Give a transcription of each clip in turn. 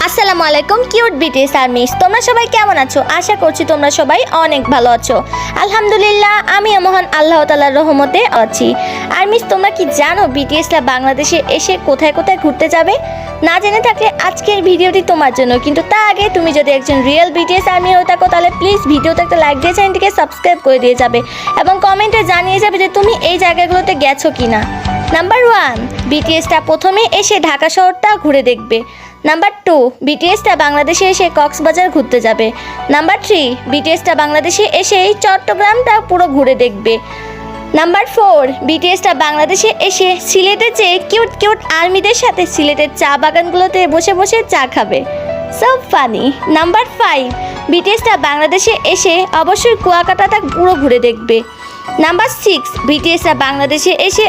আসসালামু আলাইকুম cute BTS armies, তোমরা সবাই কেমন আছো? আশা করছি তোমরা সবাই অনেক ভালো আছো। আলহামদুলিল্লাহ আমিও মহান আল্লাহ তাআলার রহমতে আছি। আর্মিস, তোমরা কি জানো বিটিএসরা বাংলাদেশে এসে কোথায় কোথায় ঘুরতে যাবে? না জেনে থাকলে আজকের ভিডিওটি তোমার জন্য। কিন্তু তার আগে তুমি যদি একজন রিয়েল বিটিএস আর্মি হয়ে থাকো তাহলে প্লিজ ভিডিওতে একটা লাইক দিয়ে চ্যানেলটিকে সাবস্ক্রাইব করে দিয়ে যাবে এবং কমেন্টে জানিয়ে যাবে যে তুমি এই জায়গাগুলোতে গেছো কিনা। নাম্বার 1, বিটিএসটা প্রথমে এসে ঢাকা শহরটা ঘুরে দেখবে। নাম্বার 2, বিটিএসটা বাংলাদেশে এসে কক্সবাজার ঘুরতে যাবে। নাম্বার 3, বিটিএসটা বাংলাদেশে এসে চট্টগ্রামটা পুরো ঘুরে দেখবে। নাম্বার 4, বিটিএসটা বাংলাদেশে এসে সিলেটের যে কিউট কিউট আর্মিদের সাথে সিলেটের চা বাগানগুলোতে বসে বসে চা খাবে। So funny. নাম্বার 5, বিটিএসটা বাংলাদেশে এসে অবশ্যই কুয়াকাটাটা পুরো ঘুরে দেখবে। নাম্বার 6, বিটিএসরা বাংলাদেশে এসে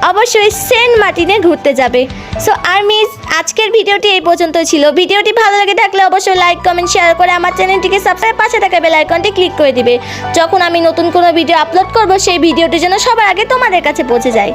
অবশ্যই সেন্ট মার্টিনে ঘুরতে যাবে। সো আর্মিজ, আজকের ভিডিওটি এই পর্যন্ত ছিল। ভিডিওটি ভালো লাগে থাকলে অবশ্যই লাইক কমেন্ট শেয়ার করে আমার চ্যানেলটিকে সাবস্ক্রাইব, পাশে থাকা বেল আইকনটি ক্লিক করে দিবে। যখন আমি নতুন কোনো ভিডিও আপলোড করব সেই ভিডিওটি যেন সবার আগে তোমাদের কাছে পৌঁছে যায়।